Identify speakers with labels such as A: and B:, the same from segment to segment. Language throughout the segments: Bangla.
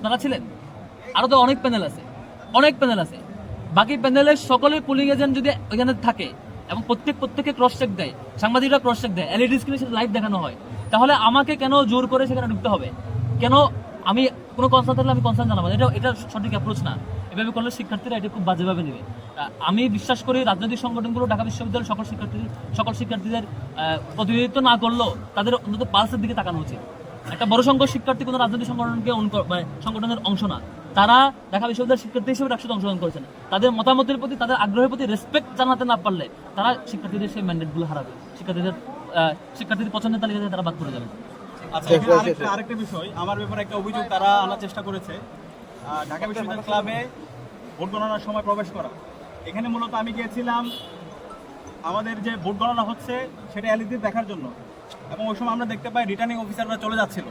A: আপনারা ছিলেন, আরো তো অনেক প্যানেল আছে, অনেক প্যানেল আছে। বাকি প্যানেলের সকলে পুলিং এজেন্ট যদি ওখানে থাকে এবং প্রত্যেকে ক্রস চেক দেয়, সাংবাদিকরা ক্রস চেক দেয়, এলইডি স্ক্রিনে সেটা লাইভ দেখানো হয়, তাহলে আমাকে কেন জোর করে সেখানে ঢুকতে হবে? কেন আমি কোনো কনসার্ন থাকলে আমি কনসার্ন জানাবো? এটা সঠিক অ্যাপ্রোচ না। এভাবে করলে শিক্ষার্থীরা এটা খুব বাজেভাবে নেবে। আমি বিশ্বাস করি রাজনৈতিক সংগঠনগুলো ঢাকা বিশ্ববিদ্যালয়ের সকল শিক্ষার্থীদের প্রতিনিধিত্ব না করলেও তাদের অন্তত পালসের দিকে তাকানো উচিত। একটা বড় সংখ্যক শিক্ষার্থী কোনো রাজনৈতিক সংগঠনের অংশ না, তারা ঢাকা বিশ্ববিদ্যালয়ের শিক্ষার্থী হিসেবে ডাকসুতে অংশগ্রহণ করেছেন। তাদের মতামতের প্রতি, তাদের আগ্রহের প্রতি রেসপেক্ট জানাতে না পারলে তারা শিক্ষার্থীদের সেই ম্যান্ডেটগুলো হারাবে, শিক্ষার্থীদের পছন্দের তালিকাতে তারা বাদ করে যাবে।
B: আচ্ছা, আরেকটা বিষয়, আমার ব্যাপারে একটা অভিযোগ তারা আনার চেষ্টা করেছে, ঢাকা বিশ্ববিদ্যালয় ক্লাবে ভোট গণনার সময় প্রবেশ করা। এখানে মূলত আমি গিয়েছিলাম আমাদের যে ভোট গণনা হচ্ছে সেটা এলইডি দেখার জন্য, এবং ওই সময় আমরা দেখতে পাই রিটার্নিং অফিসাররা চলে যাচ্ছিল।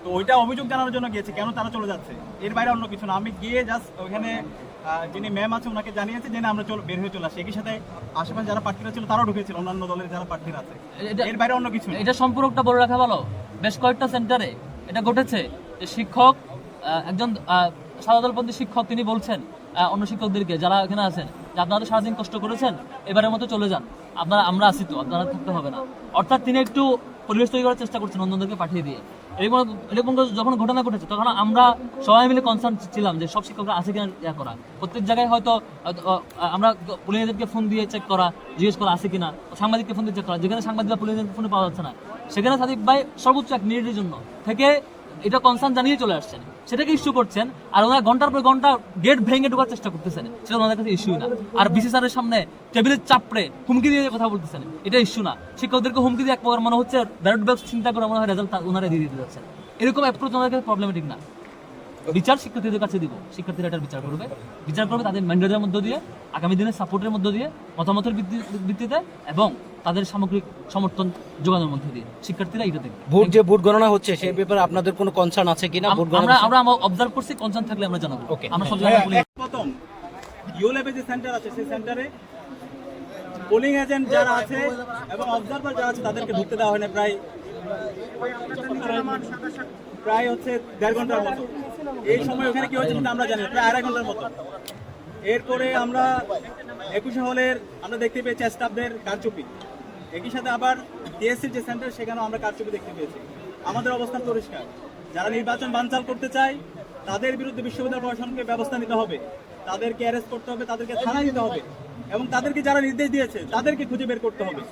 B: তো ওইটা অভিযোগ জানানোর জন্য গিয়েছে, কেন তারা চলে যাচ্ছে, এর বাইরে অন্য কিছু না। আমি গিয়ে জাস্ট ওইখানে যিনি ম্যাম আছে ওনাকে জানিয়েছে যে না আমরা বের হয়ে চলে আসি। একই সাথে আশেপাশে যারা প্রার্থীরা ছিল তারাও ঢুকেছিল, অন্যান্য দলের যারা প্রার্থীরা আছে, এর বাইরে অন্য কিছু না।
A: এটা সম্পর্কটা বলে রাখা ভালো। বেশ কয়েকটা সেন্টারে এটা ঘটেছে যে শিক্ষক, একজন সাদাদলপন্থী শিক্ষক, তিনি বলছেন অন্য শিক্ষকদেরকে যারা এখানে আছেন যে আপনারা তো সারাদিন কষ্ট করেছেন, এবারের মতো চলে যান, আমরা আছি তো, আপনারা থাকতে হবে না। অর্থাৎ তিনি একটু পরিবেশ তৈরি করার চেষ্টা করছেন অন্যদেরকে পাঠিয়ে দিয়ে। এরকম যখন ঘটনা ঘটেছে তখন আমরা সবাই মিলে কনসার্ন ছিলাম যে সব শিক্ষকরা আছে কিনা ইয়া করা। প্রত্যেক জায়গায় হয়তো আমরা পুলিশদেরকে ফোন দিয়ে চেক করা, জিজ্ঞেস করা আছে কিনা, সাংবাদিককে ফোন দিয়ে চেক করা। যেখানে সাংবাদিকরা পুলিশের ফোনে পাওয়া যাচ্ছে না, সেখানে সাদিক ভাই সর্বোচ্চ 1 মিনিটের জন্য থেকে এটা কনসার্ন জানিয়ে চলে আসছেন, সেটাকে ইস্যু করছেন। আর ওনারা ঘন্টার পর ঘন্টা গেট ভেঙে ঢোকার চেষ্টা করতেছেন, সেটা ওনাদের কাছে ইস্যুই না। আর বিসি স্যারের সামনে টেবিলের চাপড়ে হুমকি দিয়ে কথা বলতেছেন, এটা ইস্যু না। শিক্ষকদেরকে হুমকি দিয়ে এক প্রকার মনে হচ্ছে ব্যালট বক্স চিন্তা করে মনে হয় রেজাল্ট ওনারা দিয়ে দিতে যাচ্ছেন। এরকম অ্যাপ্রোচ ওনাদের কাছে প্রবলেমেটিক না। বিচার শিক্ষার্থীদের কাছে দিব, শিক্ষার্থীরা এটার বিচার করবে তাদের ম্যান্ডেটের মধ্য দিয়ে, আগামী দিনের সাপোর্টের মধ্য দিয়ে, মতামতের ভিত্তিতে এবং তাদের সামগ্রিক সমর্থন যোগানোর মধ্যে দিয়ে শিক্ষার্থীরা এটা দেখবে।
C: ভোট গণনা হচ্ছে সেই ব্যাপারে আপনাদের কোনো কনসার্ন আছে কিনা?
A: আমরা অবজার্ভ করছি, কনসার্ন থাকলে আমরা জানাবো। আমরা সব জায়গায়
B: প্রথম ইউলেবে যে সেন্টার আছে সেই সেন্টারে পোলিং এজেন্ট যারা আছে এবং অবজারভার যারা আছে তাদেরকে ঢুকতে দেওয়া হয় না প্রায় হচ্ছে 1.5 ঘন্টার মতো। এই সময় ওখানে কি হয়েছে আমরা জানি প্রায় 2.5 ঘন্টার মতো। এরপরে আমরা 21 হলের আমরা দেখতে পেয়েছি স্টাফদের কারচুপি। একই সাথে আবার টিএসসির যে সেন্টার সেখানেও আমরা কারচুপি দেখতে পেয়েছি। আমাদের অবস্থান পরিষ্কার, যারা নির্বাচন বানচাল করতে চায় তাদের বিরুদ্ধে বিশ্ববিদ্যালয় প্রশাসনকে ব্যবস্থা নিতে হবে, তাদেরকে অ্যারেস্ট করতে হবে, তাদেরকে থানায় নিতে হবে এবং তাদেরকে যারা নির্দেশ দিয়েছে তাদেরকে খুঁজে বের করতে হবে।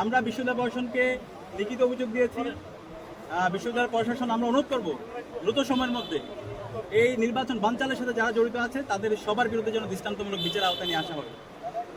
B: আমরা বিশ্ববিদ্যালয় প্রশাসনকে লিখিত অভিযোগ দিয়েছি। বিশ্ববিদ্যালয় প্রশাসন আমরা অনুরোধ করব দ্রুত সময়ের মধ্যে এই নির্বাচন বানচালের সাথে যারা জড়িত আছে তাদের সবার বিরুদ্ধে যেন দৃষ্টান্তমূলক বিচার আওতায় নিয়ে আসা হবে।